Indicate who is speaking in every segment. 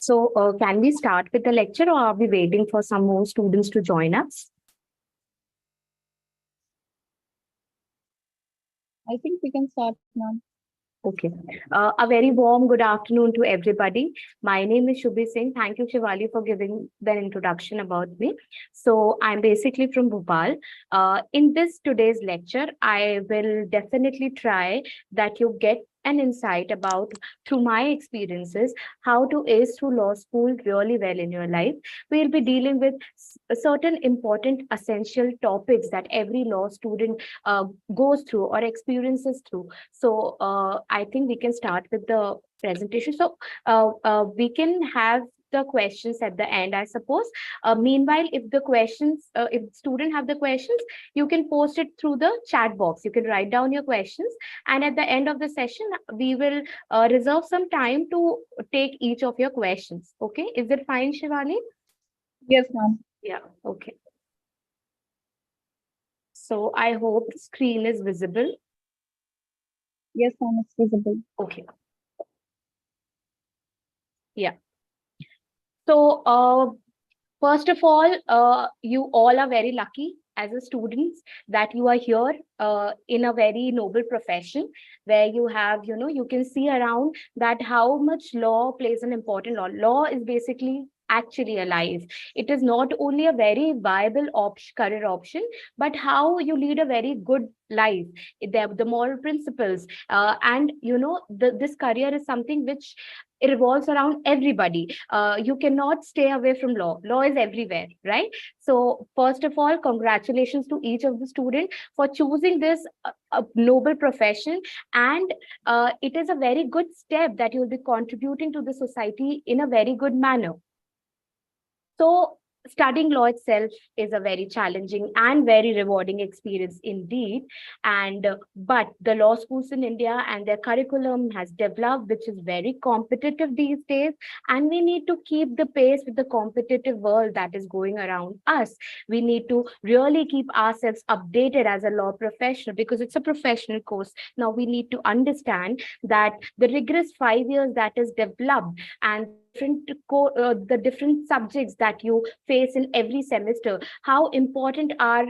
Speaker 1: So can we start with the lecture, or are we waiting for some more students to join us?
Speaker 2: I think we can start now.
Speaker 1: Okay. A very warm good afternoon to everybody. My name is Shubhi Singh. Thank you, Shivali, for giving the introduction about me. So I'm basically from Bhopal. In this today's lecture, I will definitely try that you get an insight about, through my experiences, how to ace through law school really well in your life. We'll be dealing with certain important essential topics that every law student goes through or experiences through. So I think we can start with the presentation. So we can have the questions at the end, I suppose. Meanwhile, if the questions, if student have the questions, you can post it through the chat box. You can write down your questions, and at the end of the session, we will reserve some time to take each of your questions. Okay, is it fine, Shivani?
Speaker 2: Yes, ma'am.
Speaker 1: Yeah. Okay. So I hope the screen is visible.
Speaker 2: Yes, ma'am, it's visible.
Speaker 1: Okay. Yeah. So first of all, you all are very lucky as a students that you are here in a very noble profession where you have, you can see around that how much law plays an important role. Law is basically actually a life. It is not only a very viable career option, but how you lead a very good life. The moral principles, and this career is something which it revolves around everybody. You cannot stay away from law. Law is everywhere, right? So first of all, congratulations to each of the students for choosing this noble profession. And it is a very good step that you will be contributing to the society in a very good manner. So studying law itself is a very challenging and very rewarding experience indeed. And but the law schools in India and their curriculum has developed, which is very competitive these days. And we need to keep the pace with the competitive world that is going around us. We need to really keep ourselves updated as a law professional because it's a professional course. Now we need to understand that the rigorous 5 years that is developed and the different subjects that you face in every semester, how important are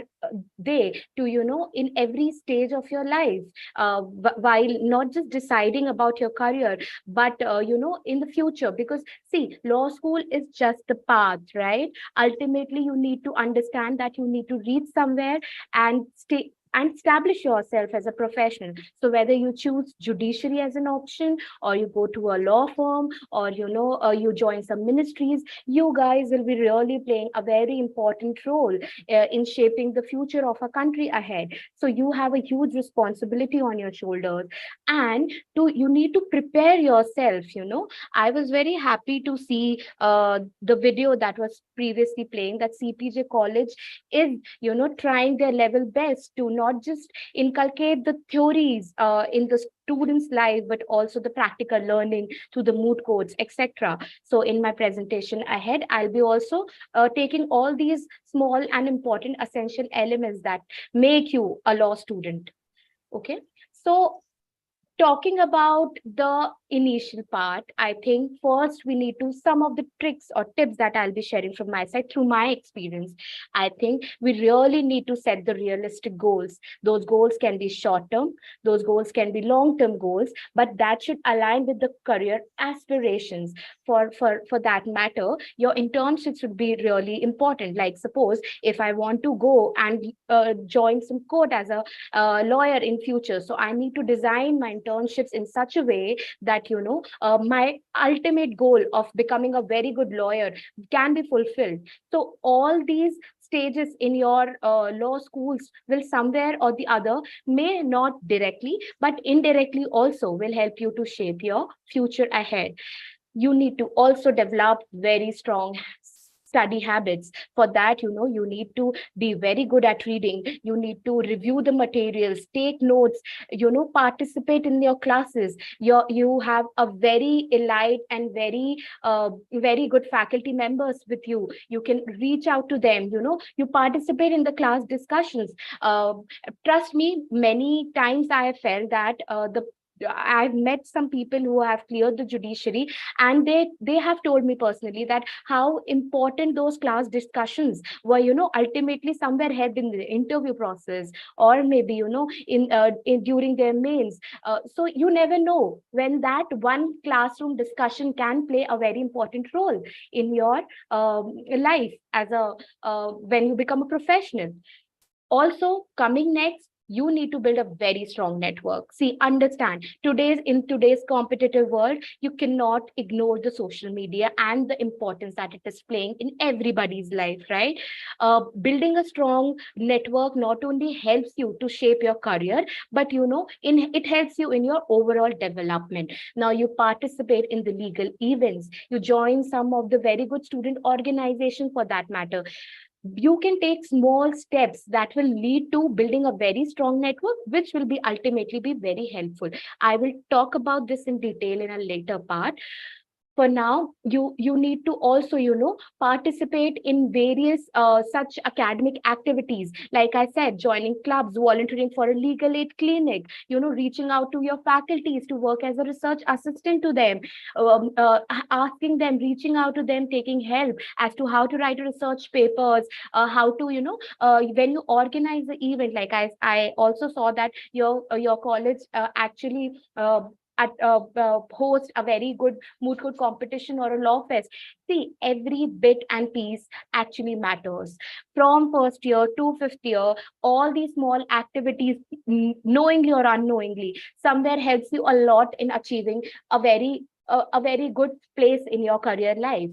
Speaker 1: they to in every stage of your life, while not just deciding about your career, but in the future. Because see, law school is just the path, right? Ultimately you need to understand that you need to reach somewhere and stay and establish yourself as a professional. So whether you choose judiciary as an option, or you go to a law firm, or you join some ministries, you guys will be really playing a very important role in shaping the future of a country ahead. So you have a huge responsibility on your shoulders, and you need to prepare yourself. I was very happy to see the video that was previously playing, that CPJ college is trying their level best to not just inculcate the theories in the students' life, but also the practical learning through the moot courts, etc. So in my presentation ahead, I'll be also taking all these small and important essential elements that make you a law student. Okay. So talking about the initial part, I think first we need to some of the tricks or tips that I'll be sharing from my side through my experience. I think we really need to set the realistic goals. Those goals can be short term, those goals can be long term goals, but that should align with the career aspirations. For that matter, your internship should be really important. Like suppose if I want to go and join some court as a lawyer in future, so I need to design my internships in such a way that my ultimate goal of becoming a very good lawyer can be fulfilled. So all these stages in your law schools will somewhere or the other, may not directly but indirectly also, will help you to shape your future ahead. You need to also develop very strong study habits. For that, you need to be very good at reading. You need to review the materials, take notes, participate in your classes. You have a very elite and very good faculty members with you. You can reach out to them. You participate in the class discussions. Trust me, many times I have felt that the I've met some people who have cleared the judiciary, and they have told me personally that how important those class discussions were, ultimately somewhere helped in the interview process, or maybe, during their mails. So you never know when that one classroom discussion can play a very important role in your life as a when you become a professional. Also, coming next, you need to build a very strong network. See, understand, in today's competitive world, you cannot ignore the social media and the importance that it is playing in everybody's life, right? Building a strong network not only helps you to shape your career, but it helps you in your overall development. Now you participate in the legal events, you join some of the very good student organizations for that matter. You can take small steps that will lead to building a very strong network, which will be ultimately be very helpful. I will talk about this in detail in a later part. For now, you need to also participate in various such academic activities, like I said, joining clubs, volunteering for a legal aid clinic, reaching out to your faculties to work as a research assistant to them, asking them, reaching out to them, taking help as to how to write research papers, how to when you organize the event, like I also saw that your college actually host a very good moot court competition or a law fest. See, every bit and piece actually matters. From first year to fifth year, all these small activities, knowingly or unknowingly, somewhere helps you a lot in achieving a very good place in your career life.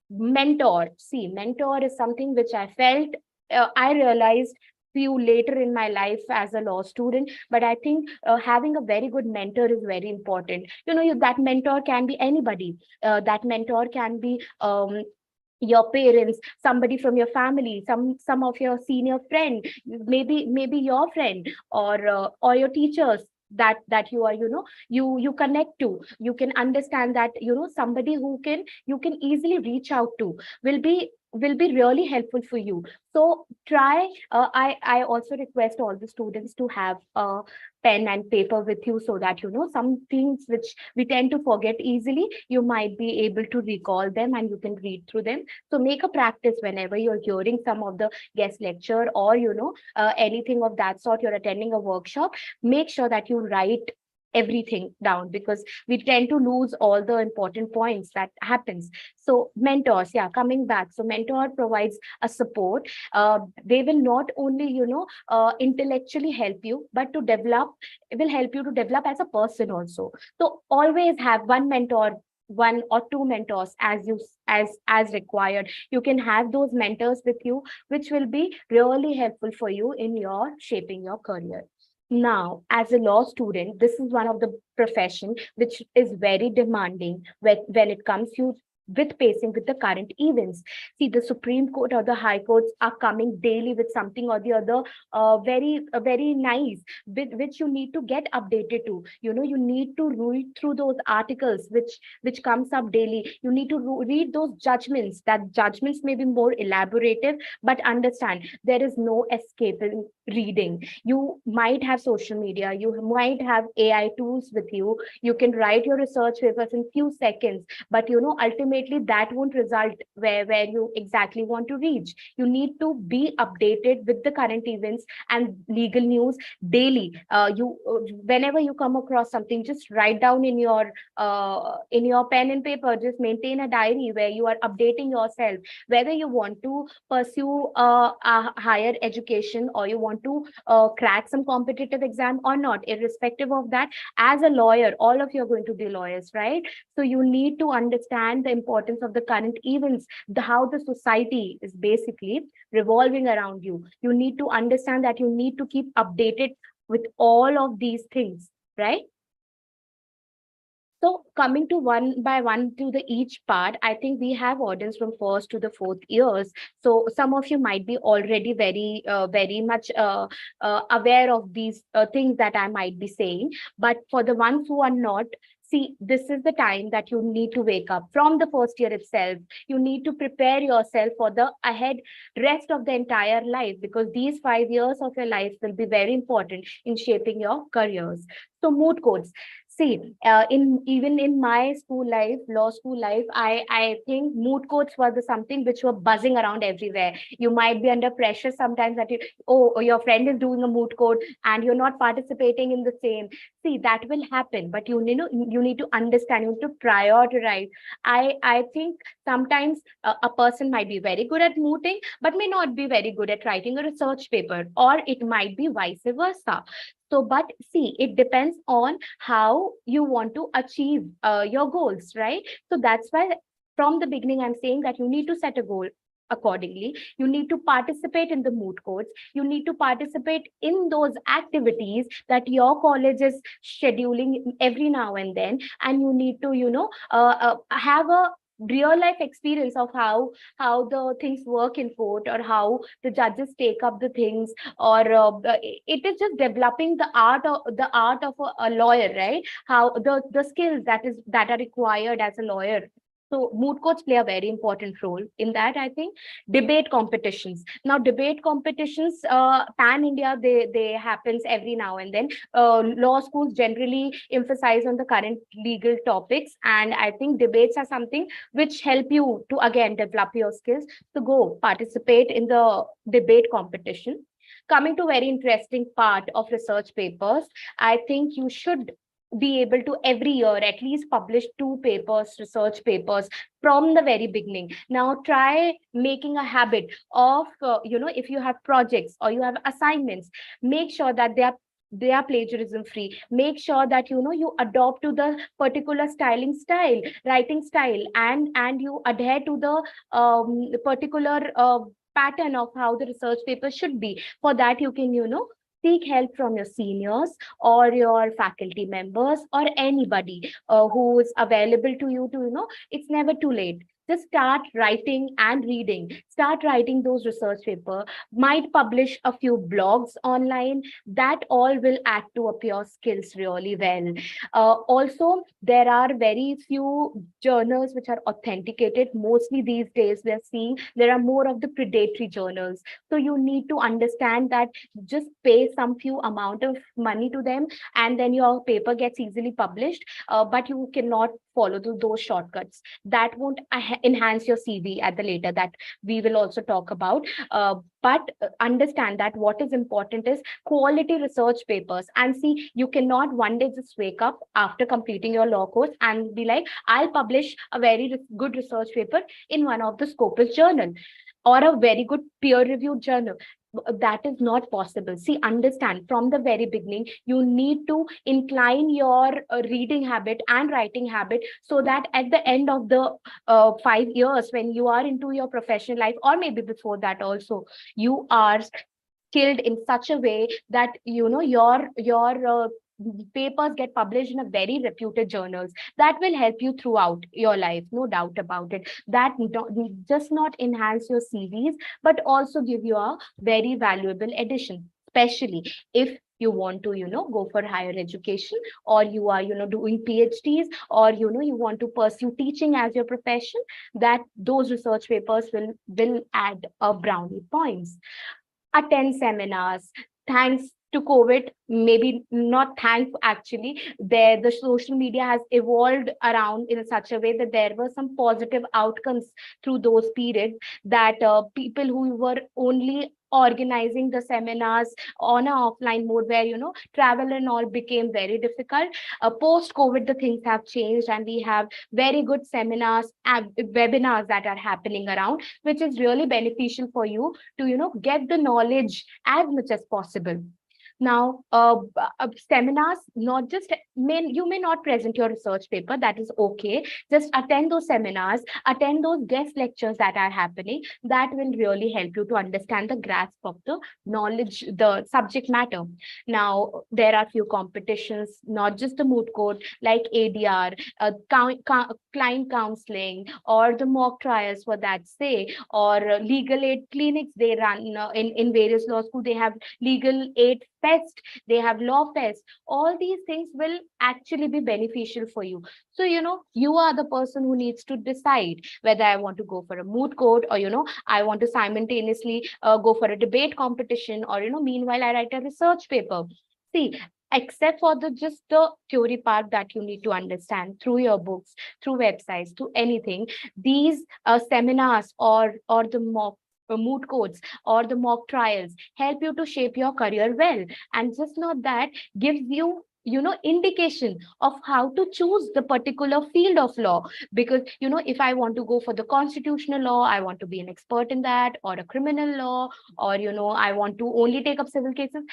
Speaker 1: Mentor, see, mentor is something which I felt, I realized few later in my life as a law student, but I think having a very good mentor is very important. That mentor can be anybody. That mentor can be your parents, somebody from your family, some of your senior friend, maybe your friend, or your teachers, that you are, you connect to. You can understand that, somebody who can you can easily reach out to will be really helpful for you. So try, I also request all the students to have a pen and paper with you, so that some things which we tend to forget easily, you might be able to recall them and you can read through them. So make a practice whenever you're hearing some of the guest lecture, or anything of that sort, you're attending a workshop, make sure that you write everything down, because we tend to lose all the important points that happens. So mentors, yeah, coming back, so mentor provides a support. They will not only intellectually help you, but to develop, it will help you to develop as a person also. So always have one mentor, one or two mentors, as required. You can have those mentors with you, which will be really helpful for you in your shaping your career. Now, as a law student, this is one of the profession which is very demanding when it comes to with pacing with the current events. See, the Supreme Court or the High Courts are coming daily with something or the other, very nice, with which you need to get updated to. You need to read through those articles which comes up daily. You need to read those judgments. That judgments may be more elaborative, but understand there is no escape in reading. You might have social media, you might have AI tools with you, you can write your research papers in few seconds, but ultimately that won't result where you exactly want to reach. You need to be updated with the current events and legal news daily. You Whenever you come across something, just write down in your pen and paper. Just maintain a diary where you are updating yourself, whether you want to pursue a higher education, or you want to crack some competitive exam or not. Irrespective of that, as a lawyer, all of you are going to be lawyers, right? So you need to understand the importance of the current events, how the society is basically revolving around you. You need to understand that you need to keep updated with all of these things, right? So coming to one by one to the each part, I think we have audience from first to the fourth years. So some of you might be already very much aware of these things that I might be saying. But for the ones who are not, see, this is the time that you need to wake up from the first year itself. You need to prepare yourself for the ahead rest of the entire life, because these 5 years of your life will be very important in shaping your careers. So moot courts. See, even in my school life, law school life, I think moot courts were the something which were buzzing around everywhere. You might be under pressure sometimes that your friend is doing a moot court and you're not participating in the same. See, that will happen, but you need to understand, you need to prioritize. I think sometimes a person might be very good at mooting, but may not be very good at writing a research paper, or it might be vice versa. So, but see, it depends on how you want to achieve your goals, right? So that's why from the beginning, I'm saying that you need to set a goal accordingly. You need to participate in the moot courts. You need to participate in those activities that your college is scheduling every now and then. And you need to, have a real life experience of how the things work in court, or how the judges take up the things, or it is just developing the art of a lawyer, right? How the skills that are required as a lawyer. So moot courts play a very important role in that, I think. Debate competitions. Now, debate competitions, pan India, they happens every now and then. Law schools generally emphasize on the current legal topics, and I think debates are something which help you to again develop your skills. So go participate in the debate competition. Coming to very interesting part of research papers, I think you should be able to every year at least publish 2 papers, research papers, from the very beginning. Now try making a habit of, if you have projects or you have assignments, make sure that they are plagiarism free. Make sure that you adopt to the particular writing style, and you adhere to the particular pattern of how the research paper should be. For that, you can seek help from your seniors or your faculty members, or anybody who is available to you. It's never too late. Just start writing and reading. Start writing those research paper. Might publish a few blogs online. That all will add to up your skills really well. Also, there are very few journals which are authenticated. Mostly these days, we are seeing there are more of the predatory journals. So you need to understand that just pay some few amount of money to them, and then your paper gets easily published. But you cannot follow those shortcuts. That won't enhance your CV at the later, that we will also talk about. But understand that what is important is quality research papers. And see, you cannot one day just wake up after completing your law course and be like, I'll publish a very good research paper in one of the Scopus journal or a very good peer reviewed journal. That is not possible. See, understand from the very beginning, you need to incline your reading habit and writing habit, so that at the end of the 5 years, when you are into your professional life, or maybe before that also, you are skilled in such a way that your papers get published in a very reputed journals. That will help you throughout your life, no doubt about it. That just not enhance your CVs, but also give you a very valuable addition, especially if you want to go for higher education, or you are doing PhDs, or you want to pursue teaching as your profession. That those research papers will add a brownie points. Attend seminars. Thanks to COVID, maybe not thanks, actually, there the social media has evolved around in such a way that there were some positive outcomes through those periods, that people who were only organizing the seminars on an offline mode, where travel and all became very difficult. Post COVID, the things have changed, and we have very good seminars and webinars that are happening around, which is really beneficial for you to get the knowledge as much as possible. Now, seminars, not just you may not present your research paper, that is okay. Just attend those seminars, attend those guest lectures that are happening. That will really help you to understand the grasp of the knowledge, the subject matter. Now, there are few competitions, not just the moot court, like ADR, client counseling, or the mock trials, for that say, or legal aid clinics they run in various law schools. They have legal aid fest, they have law fest. All these things will actually be beneficial for you. So you are the person who needs to decide whether I want to go for a moot court, or I want to simultaneously go for a debate competition, or meanwhile I write a research paper. See, except for the just the theory part that you need to understand through your books, through websites, through anything. These seminars or the moot courts or the mock trials help you to shape your career well. And just not that, gives you, indication of how to choose the particular field of law. Because, if I want to go for the constitutional law, I want to be an expert in that, or a criminal law, or I want to only take up civil cases.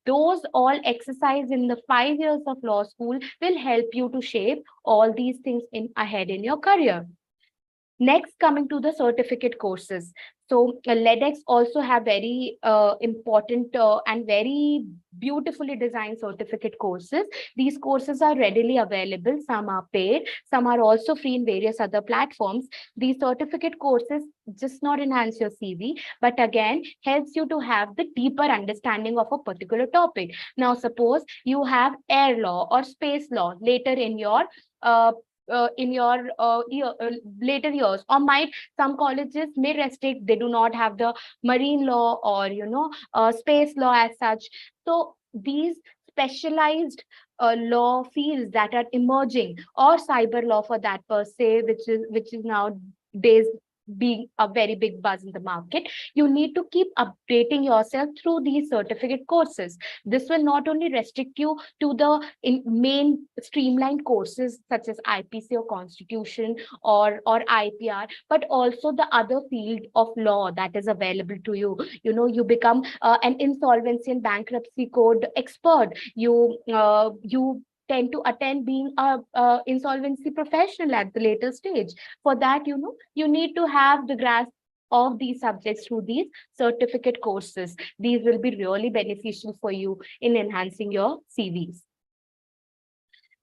Speaker 1: Those all exercise in the 5 years of law school will help you to shape all these things in ahead in your career. Next, coming to the certificate courses. So LEDx also have very important and very beautifully designed certificate courses. These courses are readily available. Some are paid, some are also free in various other platforms. These certificate courses just not enhance your CV, but again helps you to have the deeper understanding of a particular topic. Now, suppose you have air law or space law later uh, in your later years, or might some colleges may restrict, they do not have the marine law or space law as such. So these specialized law fields that are emerging, or cyber law for that per se, which is nowadays being a very big buzz in the market, you need to keep updating yourself through these certificate courses. This will not only restrict you to the main streamlined courses such as IPC or Constitution or IPR, but also the other field of law that is available to you. You become an insolvency and bankruptcy code expert. You tend to attend being a insolvency professional at the later stage. For that, you need to have the grasp of these subjects through these certificate courses. These will be really beneficial for you in enhancing your CVs.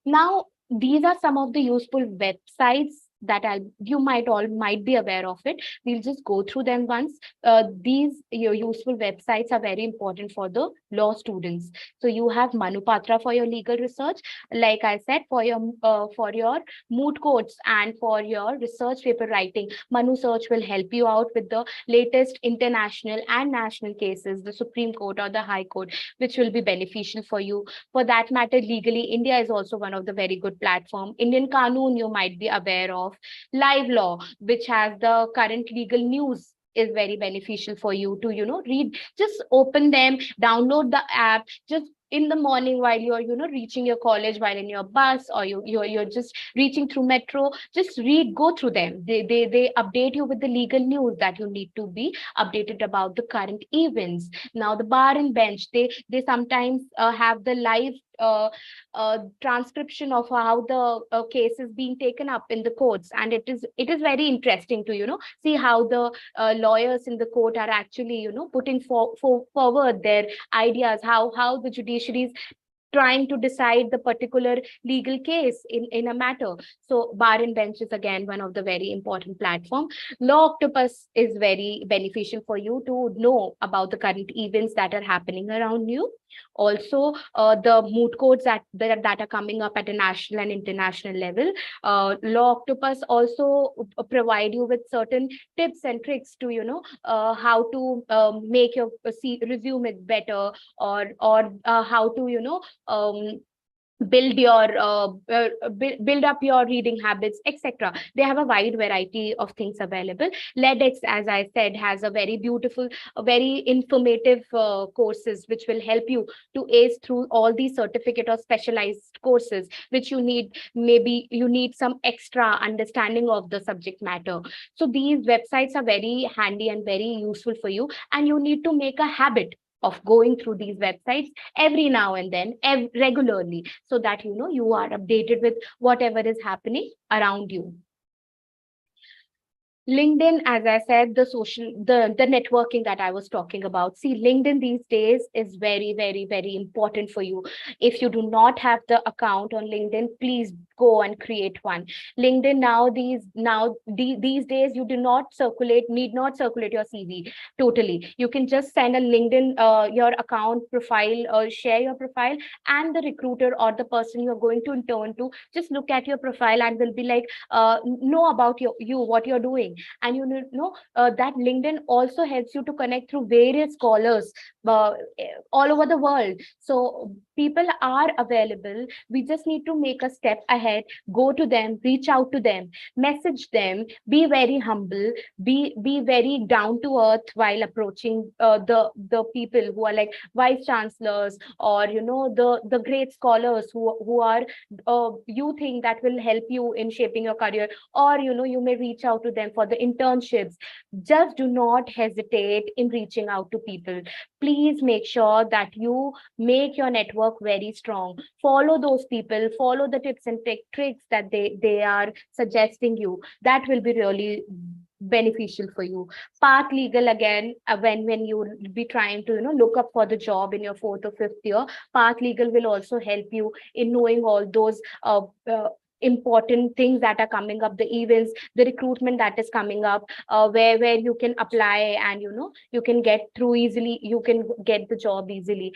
Speaker 1: Now, these are some of the useful websites that you might be aware of it. We'll just go through them once. These your useful websites are very important for the law students. So you have Manupatra for your legal research, like I said, for your moot courts and for your research paper writing. Manu Search will help you out with the latest international and national cases, the Supreme Court or the High Court, which will be beneficial for you. For that matter, Legally India is also one of the very good platform. Indian Qanun you might be aware of. Live Law, which has the current legal news, is very beneficial for you to read. Just open them, download the app, just in the morning while you're reaching your college, while in your bus, or you're just reaching through metro. Just read, go through them. They update you with the legal news that you need to be updated about the current events. Now, the bar and bench, they sometimes have the live transcription of how the case is being taken up in the courts, and it is very interesting to see how the lawyers in the court are actually putting forward their ideas, how the judiciary is trying to decide the particular legal case in a matter. So bar and bench is again one of the very important platform. Law Octopus is very beneficial for you to know about the current events that are happening around you. Also, the moot courts that are coming up at a national and international level. Law Octopus also provide you with certain tips and tricks to how to make your resume better, or how to build up your reading habits, etc. They have a wide variety of things available. LEDx, as I said, has a very beautiful, very informative courses which will help you to ace through all these certificate or specialized courses which you need. Maybe you need some extra understanding of the subject matter. So these websites are very handy and very useful for you, and you need to make a habit of going through these websites every now and then, regularly, so that you are updated with whatever is happening around you. LinkedIn, as I said, the networking that I was talking about. See, LinkedIn these days is very, very, very important for you. If you do not have the account on LinkedIn, please go and create one. LinkedIn these days, you need not circulate your CV totally. You can just send a LinkedIn your account profile, or share your profile, and the recruiter or the person you're going to intern to just look at your profile and will be like, know about you, what you're doing. And that LinkedIn also helps you to connect through various scholars all over the world. So People are available. We just need to make a step ahead, go to them, reach out to them, message them, be very humble, be very down to earth while approaching the people who are like vice chancellors, or the great scholars who are you think that will help you in shaping your career, or you may reach out to them for the internships. Just do not hesitate in reaching out to people. Please make sure that you make your network very strong. Follow those people, follow the tips and tricks that they are suggesting you. That will be really beneficial for you. Path legal, again, when you will be trying to look up for the job in your fourth or fifth year, path legal will also help you in knowing all those important things that are coming up, the events, the recruitment that is coming up, where you can apply, and you can get through easily, you can get the job easily.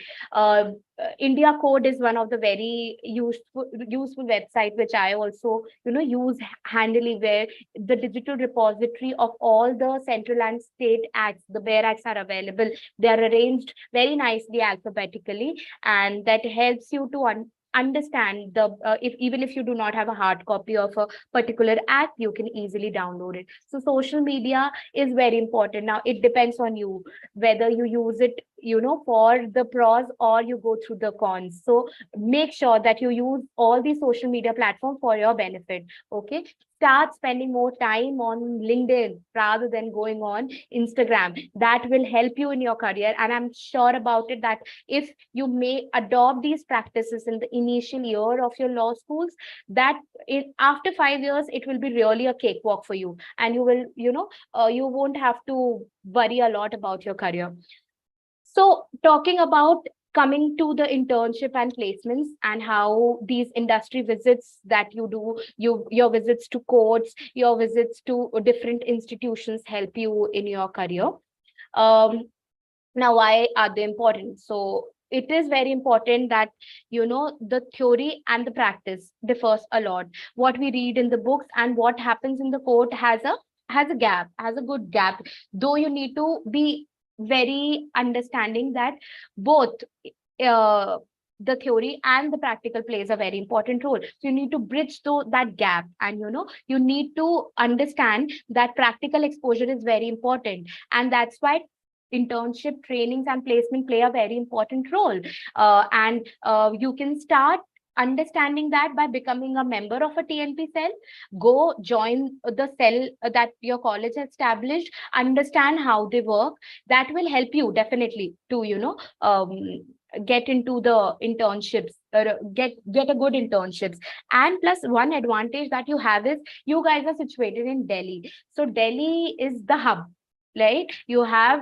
Speaker 1: India Code is one of the very useful website, which I also use handily, where the digital repository of all the central and state acts, the bare acts, are available. They are arranged very nicely alphabetically, and that helps you to understand the if even if you do not have a hard copy of a particular act, you can easily download it. So social media is very important. Now it depends on you whether you use it for the pros or you go through the cons. So make sure that you use all these social media platforms for your benefit. Okay, start spending more time on LinkedIn rather than going on Instagram. That will help you in your career, and I'm sure about it that if you may adopt these practices in the initial year of your law schools, that after 5 years it will be really a cakewalk for you, and you will you won't have to worry a lot about your career. So talking about coming to the internship and placements, and how these industry visits that you do, your visits to courts, your visits to different institutions help you in your career. um, Now, why are they important? So it is very important that the theory and the practice differs a lot. What we read in the books and what happens in the court has a gap, has a good gap. Though you need to be very understanding that both uh, the theory and the practical plays a very important role. So you need to bridge that gap, and you need to understand that practical exposure is very important, and that's why internship trainings and placement play a very important role. And you can start understanding that by becoming a member of a TNP cell. Go join the cell that your college has established, understand how they work. That will help you definitely to get into the internships, get a good internships. And plus, one advantage that you have is you guys are situated in Delhi. So Delhi is the hub, right? You have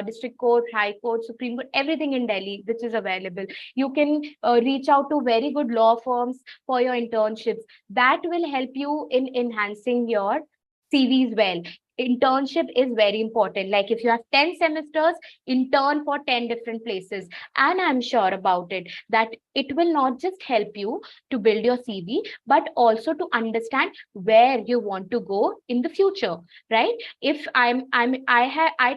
Speaker 1: district court, high court, supreme court, everything in Delhi which is available. You can reach out to very good law firms for your internships. That will help you in enhancing your CVs well. Internship is very important. Like if you have 10 semesters, intern for 10 different places. And I'm sure about it that it will not just help you to build your CV, but also to understand where you want to go in the future, right? If I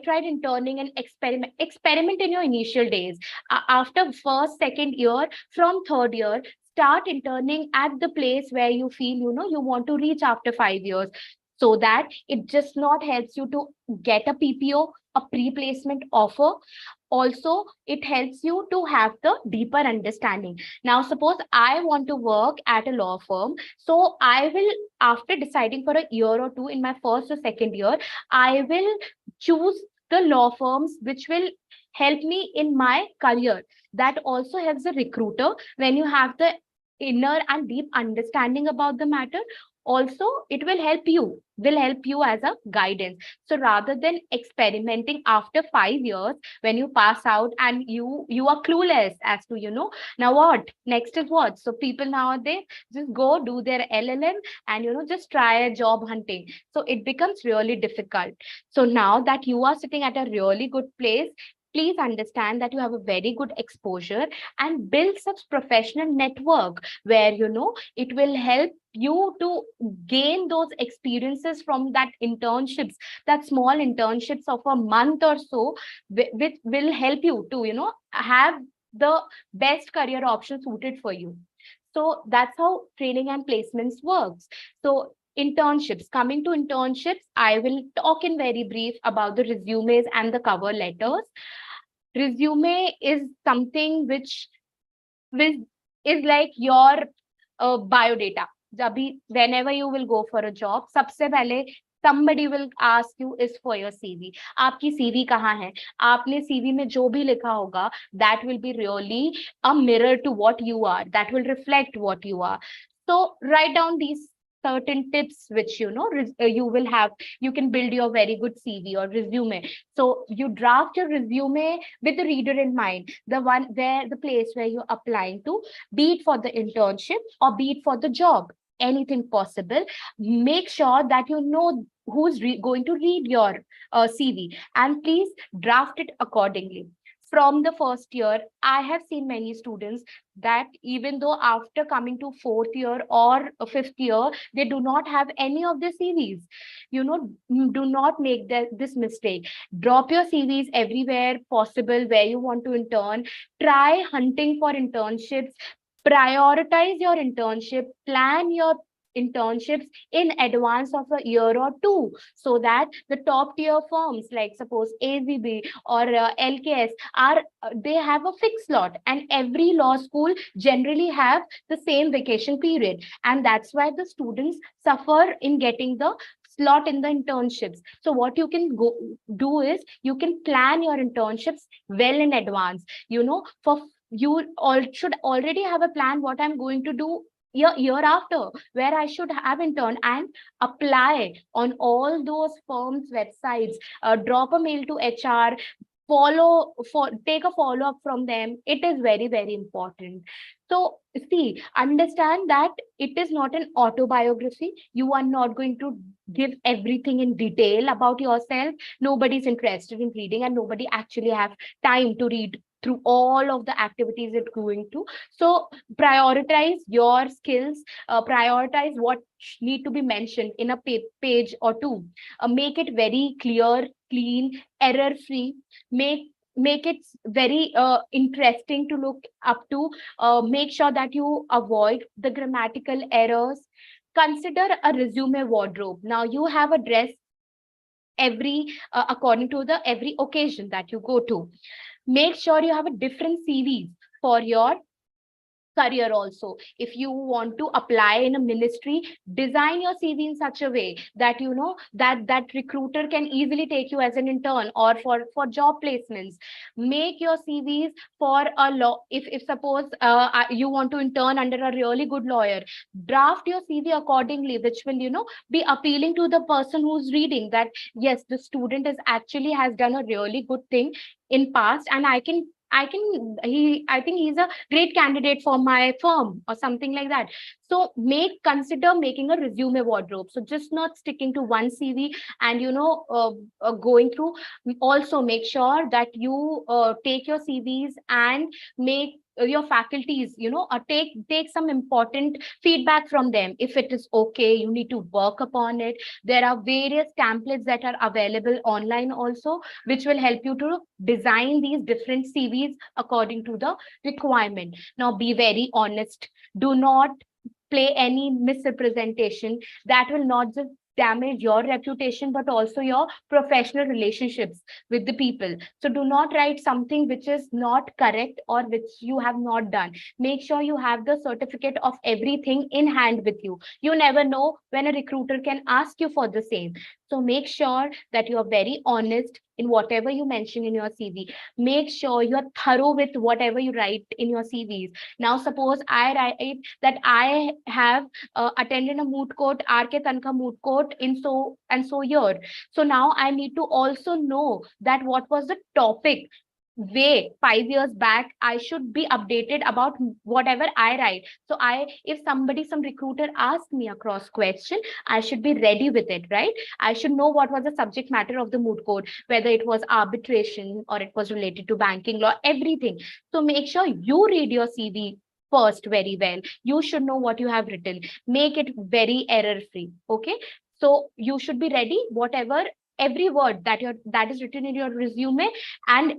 Speaker 1: tried interning and experiment in your initial days. After first, second year, from third year, start interning at the place where you feel you want to reach after 5 years, so that it just not helps you to get a PPO, a pre-placement offer. Also, it helps you to have the deeper understanding. Now, suppose I want to work at a law firm, so I will, after deciding for a year or two in my first or second year, I will choose the law firms which will help me in my career. That also helps the recruiter when you have the inner and deep understanding about the matter. Also, it will help you as a guidance. So rather than experimenting after 5 years, when you pass out and you are clueless as to now what next is what, so people nowadays just go do their LLM and just try a job hunting. So it becomes really difficult. So now that you are sitting at a really good place, please understand that you have a very good exposure and build such professional network where it will help you to gain those experiences from that internships, that small internships of a month or so, which will help you to have the best career option suited for you. So that's how training and placements works. So internships, coming to internships, I will talk in very brief about the resumes and the cover letters. Resume is something which is like your biodata. Whenever you will go for a job, सबसे पहले somebody will ask you is for your CV. आपकी CV कहाँ है? आपने CV में जो भी लिखा होगा, that will be really a mirror to what you are. That will reflect what you are. So write down these certain tips which you will have. You can build your very good CV or resume. So you draft your resume with the reader in mind, the place where you're applying to, be it for the internship or be it for the job, anything possible. Make sure that you know who's going to read your CV, and please draft it accordingly. From the first year, I have seen many students that even though after coming to fourth year or fifth year, they do not have any of the CVs. Do not make this mistake. Drop your CVs everywhere possible where you want to intern. Try hunting for internships. Prioritize your internship. Plan your internships in advance of a year or two, so that the top tier firms like suppose AVB or LKS are they have a fixed slot, and every law school generally have the same vacation period, and that's why the students suffer in getting the slot in the internships. So what you can go do is you can plan your internships well in advance. For you all should already have a plan what I'm going to do year after, where I should have intern, and apply on all those firms' websites. Drop a mail to HR, take a follow up from them. It is very, very important. So see, understand that it is not an autobiography. You are not going to give everything in detail about yourself. Nobody's interested in reading, and nobody actually have time to read through all of the activities it's going to. So prioritize your skills, prioritize what need to be mentioned in a page or two. Make it very clear, clean, error free. Make it very interesting to look up to. Make sure that you avoid the grammatical errors. Consider a resume wardrobe. Now you have a dress every according to the every occasion that you go to. Make sure you have a different CVs for your career also. If you want to apply in a ministry, design your CV in such a way that that recruiter can easily take you as an intern or for job placements. Make your CVs for a law. If suppose you want to intern under a really good lawyer, draft your CV accordingly, which will be appealing to the person who's reading, that yes, the student is actually has done a really good thing in past, and I think he's a great candidate for my firm or something like that. So consider making a resume wardrobe. So just not sticking to one CV and going through. Also make sure that you take your CVs and make your faculties take some important feedback from them. If it is okay, you need to work upon it. There are various templates that are available online also, which will help you to design these different CVs according to the requirement. Now be very honest. Do not play any misrepresentation. That will not just damage your reputation but also your professional relationships with the people. So do not write something which is not correct or which you have not done. Make sure you have the certificate of everything in hand with you. You never know when a recruiter can ask you for the same. So make sure that you are very honest in whatever you mention in your CV. Make sure you are thorough with whatever you write in your CVs. Now suppose I write that I have attended a moot court, RK Tanka moot court in so and so year. So now I need to also know that what was the topic way 5 years back. I should be updated about whatever I write. So if some recruiter asks me a cross question, I should be ready with it, right? I should know what was the subject matter of the moot court, whether it was arbitration or it was related to banking law, everything. So make sure you read your CV first very well. You should know what you have written. Make it very error free. Okay. So you should be ready, whatever every word that is written in your resume, and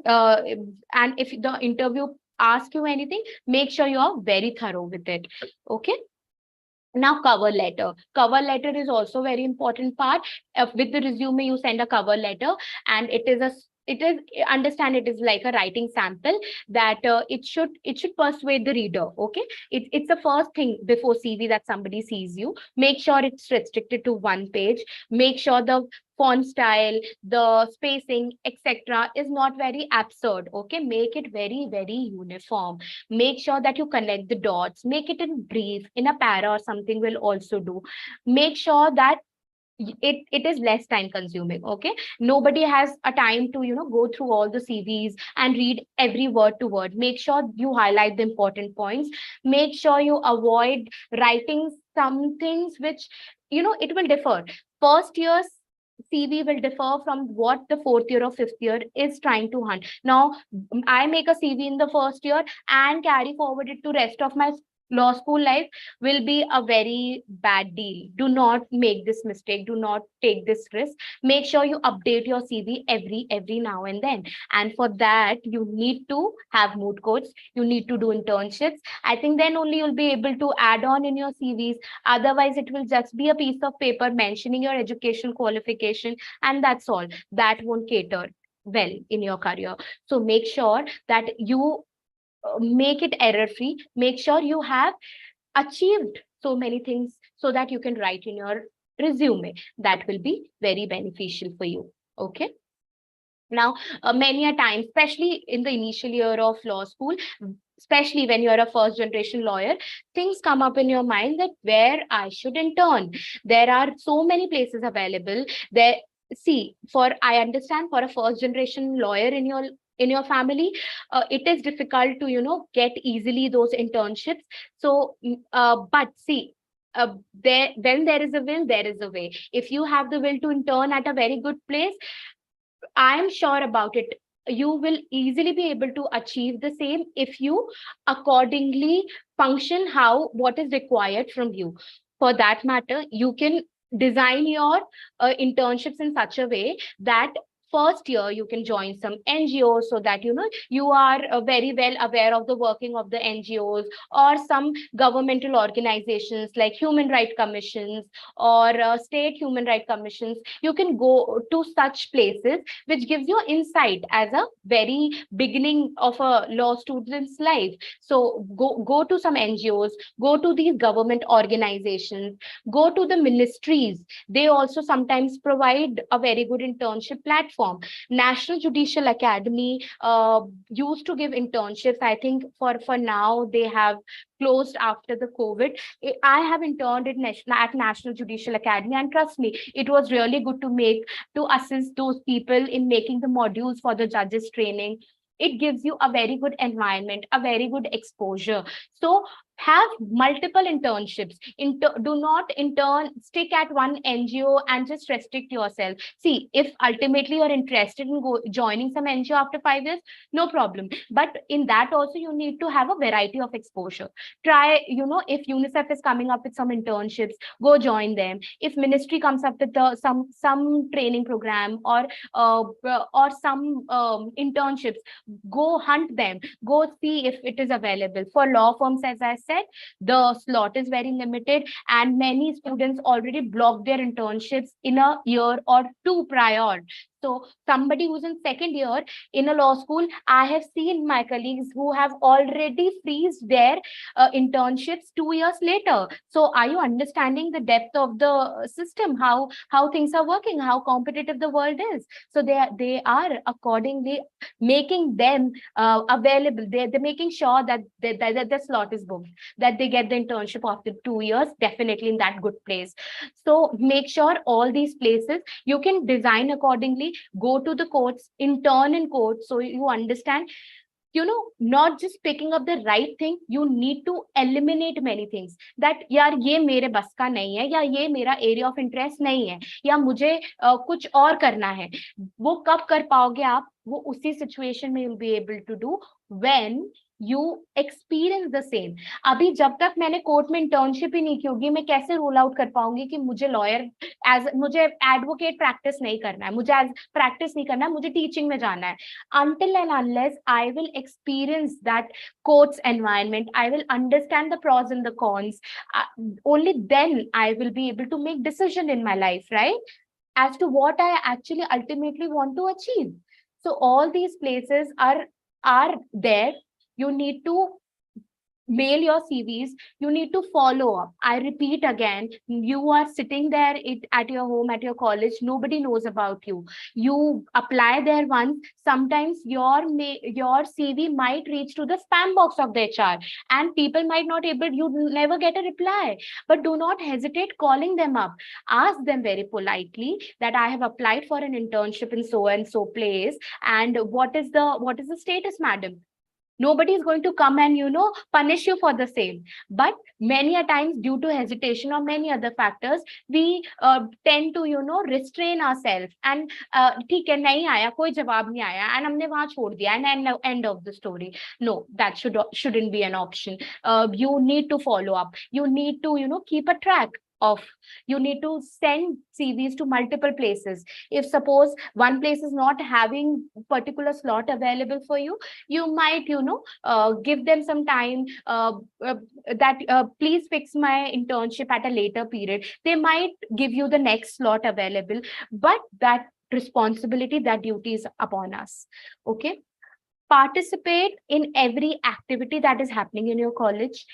Speaker 1: if the interview ask you anything, make sure you are very thorough with it. Okay. Now, cover letter. Cover letter is also very important part. With the resume, you send a cover letter, and it is understand it is like a writing sample that it should persuade the reader. Okay, it's the first thing before CV that somebody sees you. Make sure it's restricted to one page. Make sure the font style, the spacing, etc. is not very absurd. Okay, make it very, very uniform. Make sure that you connect the dots, make it in brief, in a para or something will also do. Make sure that it is less time consuming. Okay, nobody has a time to go through all the CVs and read every word to word. Make sure you highlight the important points. Make sure you avoid writing some things which it will differ. First year's CV will differ from what the fourth year or fifth year is trying to hunt. Now, I make a CV in the first year and carry forward it to rest of my law school life will be a very bad deal. Do not make this mistake. Do not take this risk. Make sure you update your CV every now and then. And for that, you need to have moot courts. You need to do internships. I think then only you'll be able to add on in your CVs. Otherwise, it will just be a piece of paper mentioning your education qualification, and that's all. That won't cater well in your career. So make sure that you make it error free. Make sure you have achieved so many things so that you can write in your resume. That will be very beneficial for you. Okay. Now, many a time, especially in the initial year of law school, especially when you're a first generation lawyer, things come up in your mind that where I should intern. There are so many places available. There, see, I understand for a first generation lawyer in your family, it is difficult to get easily those internships. So, but see. When there is a will, there is a way. If you have the will to intern at a very good place, I am sure about it. You will easily be able to achieve the same if you accordingly function what is required from you. For that matter, you can design your internships in such a way that first year you can join some NGOs so that you are very well aware of the working of the NGOs, or some governmental organizations like human rights commissions or state human rights commissions. You can go to such places which gives you insight as a very beginning of a law student's life. So go to some NGOs, go to these government organizations, go to the ministries. They also sometimes provide a very good internship platform. National Judicial Academy used to give internships. I think for now they have closed after the COVID. I have interned at National Judicial Academy, and trust me, it was really good to assist those people in making the modules for the judges training. It gives you a very good environment, a very good exposure. So have multiple internships. Do not stick at one NGO and just restrict yourself. See, if ultimately you're interested in joining some NGO after 5 years, no problem. But in that also, you need to have a variety of exposure. Try, if UNICEF is coming up with some internships, go join them. If ministry comes up with some training program or some internships, go hunt them. Go see if it is available. For law firms, as I said, the slot is very limited, and many students already block their internships in a year or two prior. So somebody who's in second year in a law school, I have seen my colleagues who have already freezed their internships 2 years later. So are you understanding the depth of the system, how things are working, how competitive the world is? So they are accordingly making them available. They're making sure that the slot is booked, that they get the internship after 2 years, definitely in that good place. So make sure all these places you can design accordingly. Go to the courts, intern in courts, so you understand, not just picking up the right thing. You need to eliminate many things, that यार ये मेरे बस का नहीं है, या ये मेरा area of interest नहीं है, या मुझे कुछ और करना है. वो कब कर पाओगे आप? वो उसी situation में you'll be able to do when you experience the same. अभी जब तक मैंने कोर्ट में इंटर्नशिप ही नहीं की होगी, मैं कैसे रोल आउट कर पाऊंगी कि मुझे लॉयर मुझे एडवोकेट प्रैक्टिस नहीं करना है, मुझे एज प्रैक्टिस नहीं करना है, मुझे टीचिंग में जाना है. Until and unless I will experience that court's environment, I will understand the pros and the cons, only then I will be able to make decision in my life, right, as to what I actually ultimately want to achieve. So all these places are there. You need to mail your CVs, you need to follow up. I repeat again, you are sitting there at your home, at your college, nobody knows about you. You apply there once, sometimes your CV might reach to the spam box of the HR, and people might not able, you never get a reply. But do not hesitate calling them up. Ask them very politely that I have applied for an internship in so and so place, and what is the status, madam? Nobody is going to come and punish you for the same. But many a times, due to hesitation or many other factors, we tend to restrain ourselves, and ठीक है, नहीं आया, कोई जवाब नहीं आया, and हमने वहां छोड़ दिया, and end of the story. No, that shouldn't be an option. You need to follow up, you need to keep a track of, you need to send CVs to multiple places. If suppose one place is not having particular slot available for you, you might give them some time, that please fix my internship at a later period. They might give you the next slot available, but that responsibility, that duty is upon us. Okay, participate in every activity that is happening in your college.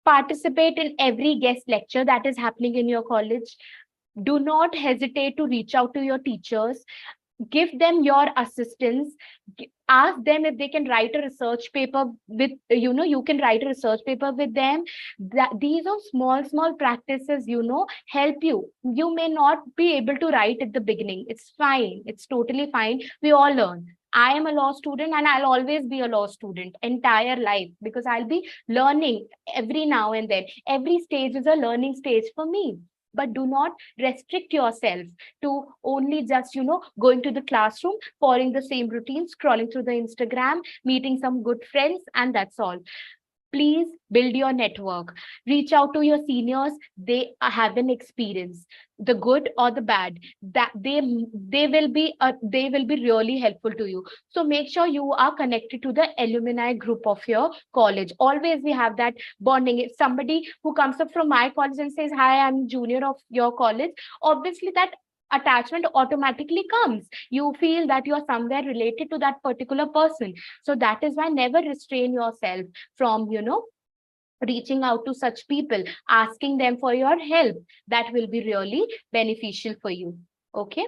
Speaker 1: Participate in every guest lecture that is happening in your college. Do not hesitate to reach out to your teachers. Give them your assistance. Ask them if they can write a research paper with you can write a research paper with them. These are small practices help you. You may not be able to write at the beginning, it's fine, it's totally fine. We all learn. I am a law student, and I'll always be a law student entire life, because I'll be learning every now and then. Every stage is a learning stage for me. But do not restrict yourself to only just going to the classroom, following the same routine, scrolling through the Instagram, meeting some good friends, and that's all. Please build your network. Reach out to your seniors. They have an experience, the good or the bad, that they will be really helpful to you. So make sure you are connected to the alumni group of your college. Always we have that bonding. If somebody who comes up from my college and says, hi, I'm junior of your college, obviously that attachment automatically comes. You feel that you're somewhere related to that particular person. So that is why never restrain yourself from reaching out to such people, asking them for your help. That will be really beneficial for you. Okay,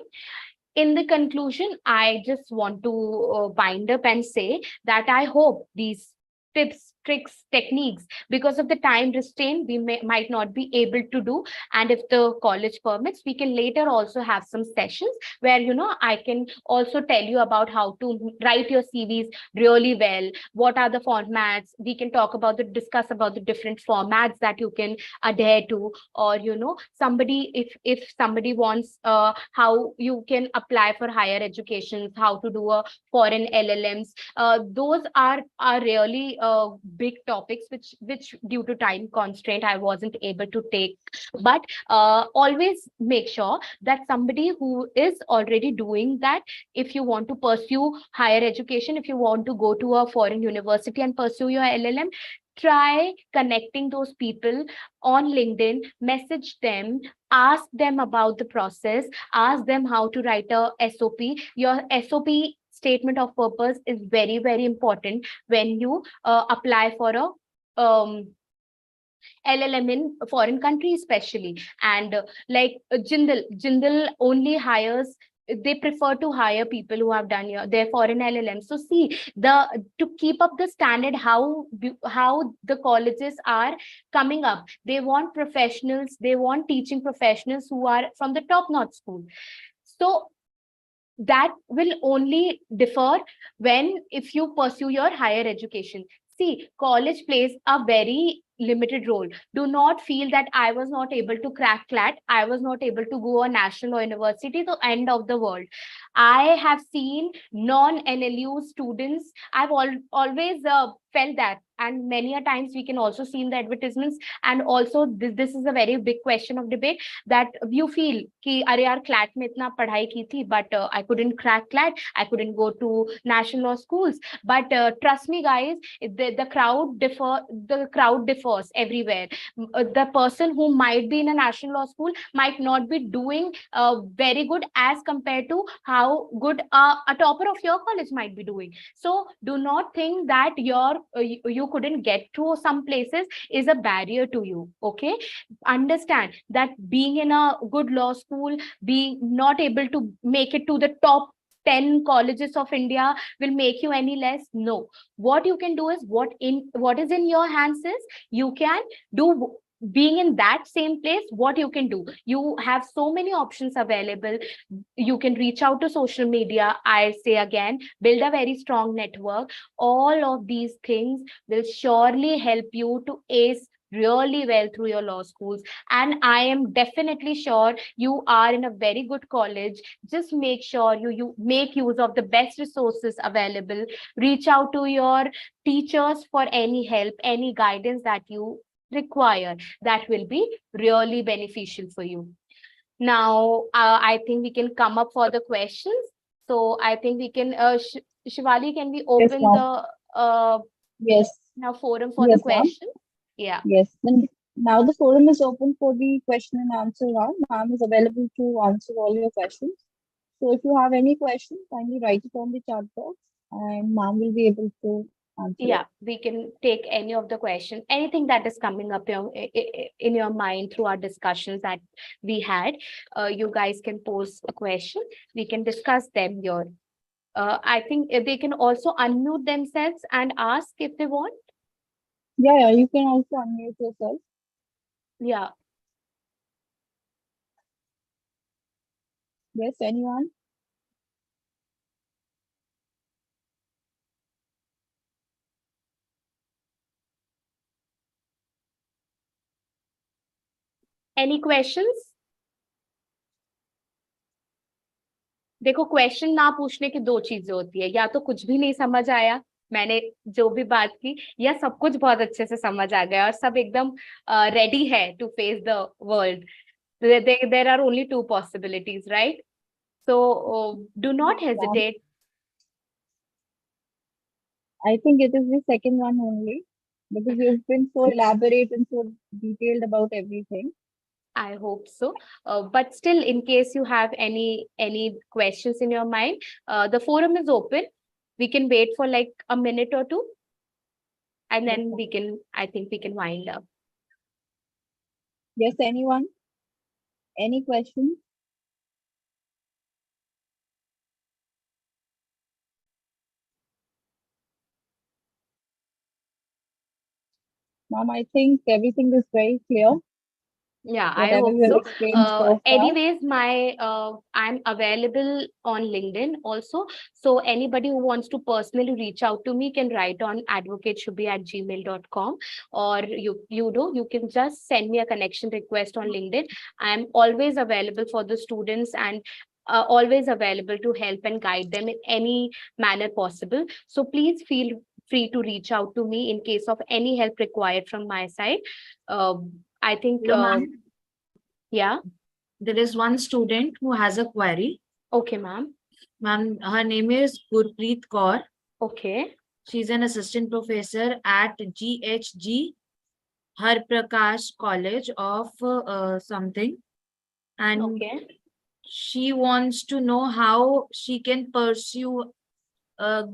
Speaker 1: in the conclusion, I just want to wind up and say that I hope these tips, tricks, techniques, because of the time restraint, we might not be able to do. And if the college permits, we can later also have some sessions where I can also tell you about how to write your CVs really well. What are the formats? We can discuss about the different formats that you can adhere to. Or somebody, if somebody wants how you can apply for higher education, how to do a foreign LLMs, those are really big topics which due to time constraint I wasn't able to take. But always make sure that somebody who is already doing that, if you want to pursue higher education, if you want to go to a foreign university and pursue your LLM, try connecting those people on LinkedIn, message them, ask them about the process, ask them how to write a SOP. Your SOP, statement of purpose, is very, very important when you apply for a LLM in foreign country especially. And Jindal only hires, they prefer to hire people who have done their foreign LLM. So see, to keep up the standard, how the colleges are coming up. They want professionals, they want teaching professionals who are from the top-notch school. So that will only differ if you pursue your higher education. See, college plays a very limited role. Do not feel that I was not able to crack CLAT, I was not able to go a national or university, the end of the world. I have seen non-NLU students. I've always felt that, and many a times we can also see in the advertisements. And also this is a very big question of debate, that you feel कि अरे यार CLAT में इतना पढ़ाई की थी, but I couldn't crack CLAT, I couldn't go to national law schools. But trust me guys, the crowd differs everywhere. The person who might be in a national law school might not be doing very good as compared to how good a topper of your college might be doing. So do not think that you couldn't get to some places is a barrier to you. Okay, understand that being in a good law school, being not able to make it to the top 10 colleges of India will make you any less. No, what you can do is what is in your hands is you can do. Being in that same place, what you can do, you have so many options available. You can reach out to social media. I say again, build a very strong network. All of these things will surely help you to ace really well through your law schools. And I am definitely sure you are in a very good college. Just make sure you make use of the best resources available. Reach out to your teachers for any help, any guidance that you require. That will be really beneficial for you. Now, I think we can come up for the questions. So I think we can, Shivali, can we open
Speaker 2: ma'am.
Speaker 1: the
Speaker 2: Yes.
Speaker 1: now forum for the
Speaker 2: Yes, ma'am.
Speaker 1: question? Yeah.
Speaker 2: Yes. Then now the forum is open for the question and answer round. Ma'am is available to answer all your questions. So if you have any questions, kindly write it on the chat box and ma'am will be able to answer
Speaker 1: Yeah,
Speaker 2: it.
Speaker 1: we can take any of the questions, anything that is coming up in your mind through our discussions that we had. You guys can pose a question. We can discuss them here. I think they can also unmute themselves and ask if they want.
Speaker 2: Yeah, you can also unmute yourself.
Speaker 1: Yeah.
Speaker 2: Yes, anyone?
Speaker 1: Any questions? देखो, question ना पूछने की दो चीजें होती है, या तो कुछ भी नहीं समझ आया मैंने जो भी बात की, या सब कुछ बहुत अच्छे से समझ आ गया और सब एकदम रेडी है to face the world. There are only two possibilities, right? So do not hesitate.
Speaker 2: I think it is the second one only because you've been so elaborate and so detailed about everything.
Speaker 1: I hope so. But still, in case you have any questions in your mind, the forum is open. We can wait for like a minute or two, and then I think we can wind up.
Speaker 2: Yes, anyone? Any questions? Ma'am, I think everything is very clear.
Speaker 1: Yeah, I
Speaker 2: Whatever
Speaker 1: hope
Speaker 2: you have
Speaker 1: so.
Speaker 2: explained so far.
Speaker 1: Anyways, I'm available on LinkedIn also. So anybody who wants to personally reach out to me can write on advocateshubi@gmail.com, or you can just send me a connection request on LinkedIn. I'm always available for the students and always available to help and guide them in any manner possible. So please feel free to reach out to me in case of any help required from my side. I think,
Speaker 3: Hello, ma'am.
Speaker 1: yeah.
Speaker 3: There is one student who has a query.
Speaker 1: Okay, ma'am.
Speaker 3: Ma'am, her name is Gurpreet Kaur.
Speaker 1: Okay.
Speaker 3: She's an assistant professor at GHG Har Prakash College of something. And
Speaker 1: Okay.
Speaker 3: she wants to know how she can pursue,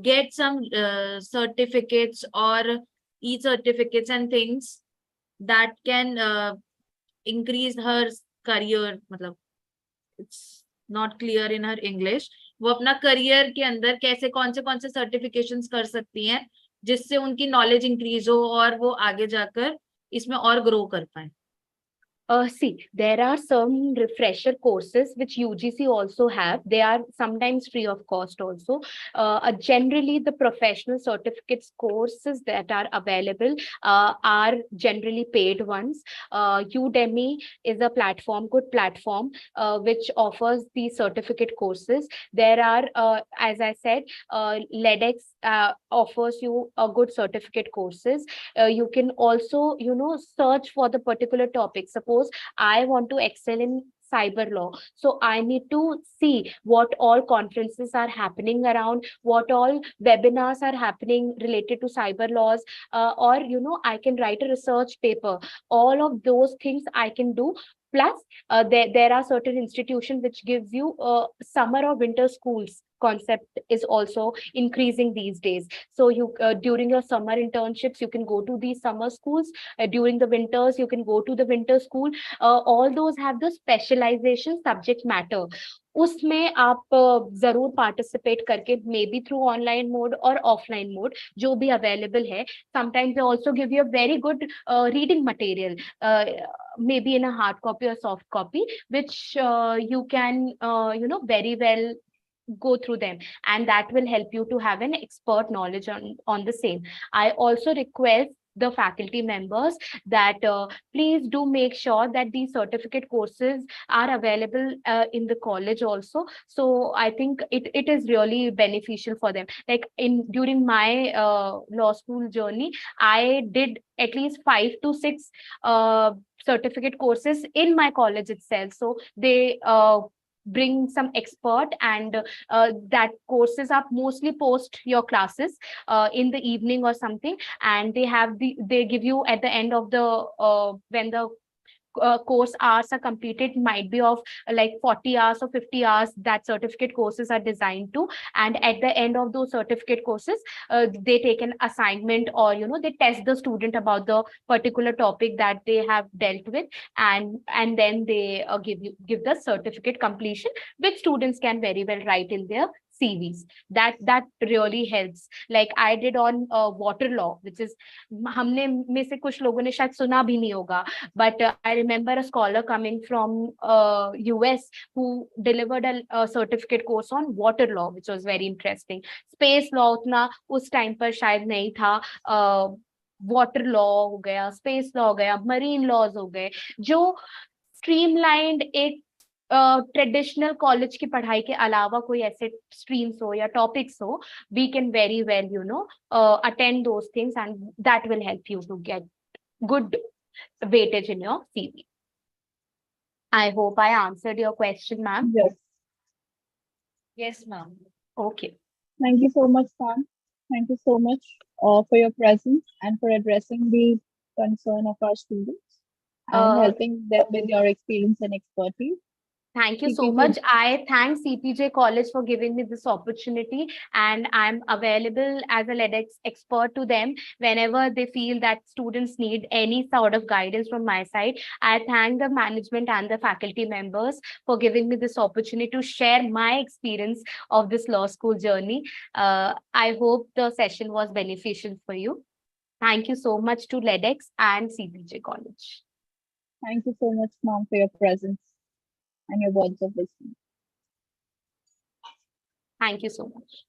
Speaker 3: get some certificates or e-certificates and things that can increase her career. मतलब it's not clear in her English. वो अपना career के अंदर कैसे कौन से certifications कर सकती हैं जिससे उनकी नॉलेज इंक्रीज हो और वो आगे जाकर इसमें और ग्रो कर पाए.
Speaker 1: See, there are some refresher courses which UGC also have. They are sometimes free of cost also. Generally, the professional certificates courses that are available are generally paid ones. Udemy is a platform, good platform, which offers these certificate courses. There are, as I said, LEDx offers you a good certificate courses. You can also, search for the particular topic. Suppose I want to excel in cyber law, so I need to see what all conferences are happening around, what all webinars are happening related to cyber laws, or I can write a research paper. All of those things I can do. Plus, there are certain institutions which gives you summer or winter schools concept is also increasing these days. So you during your summer internships, you can go to these summer schools. During the winters, you can go to the winter school. All those have the specialization subject matter. उसमें आप जरूर participate करके may be through online mode और offline mode जो भी available है. Sometimes they also give you a very good reading material, maybe in a hard copy or soft copy, which you can very well go through them, and that will help you to have an expert knowledge on the same. I also request the faculty members that please do make sure that these certificate courses are available in the college also. So I think it is really beneficial for them. Like during my law school journey, I did at least 5 to 6 certificate courses in my college itself. So they bring some expert, and that courses are mostly post your classes in the evening or something, and they give you at the end of the when the course hours are completed, might be of like 40 hours or 50 hours that certificate courses are designed to. And at the end of those certificate courses, they take an assignment, or they test the student about the particular topic that they have dealt with, and then they give the certificate completion, which students can very well write in their CVs. That really helps. Like I did on water law, which is हमने में से कुछ लोगों ने शायद सुना भी नहीं होगा, but I remember a scholar coming from US who delivered a certificate course on water law, which was very interesting. Space law उतना उस time पर शायद नहीं था. वाटर लॉ हो गया, स्पेस लॉ हो गया, मरीन लॉज हो गए, जो स्ट्रीमलाइंड एक ट्रेडिशनल कॉलेज की पढ़ाई के अलावा कोई ऐसे स्ट्रीम्स हो या टॉपिक्स हो, we can very well attend those things, and that will help you to get good weightage in your CV. I hope I answered your question, ma'am.
Speaker 2: Yes.
Speaker 3: Yes, ma'am.
Speaker 1: Okay.
Speaker 2: Thank you so much, ma'am. Thank you so much for your presence and for addressing the concern of our students and helping them with your experience and expertise.
Speaker 1: Thank you so much. I thank CPJ College for giving me this opportunity, and I'm available as a LEDx expert to them whenever they feel that students need any sort of guidance from my side. I thank the management and the faculty members for giving me this opportunity to share my experience of this law school journey. I hope the session was beneficial for you. Thank you so much to LEDx and CPJ College.
Speaker 2: Thank you so much, ma'am, for your presence and your words of wisdom.
Speaker 1: Thank you so much.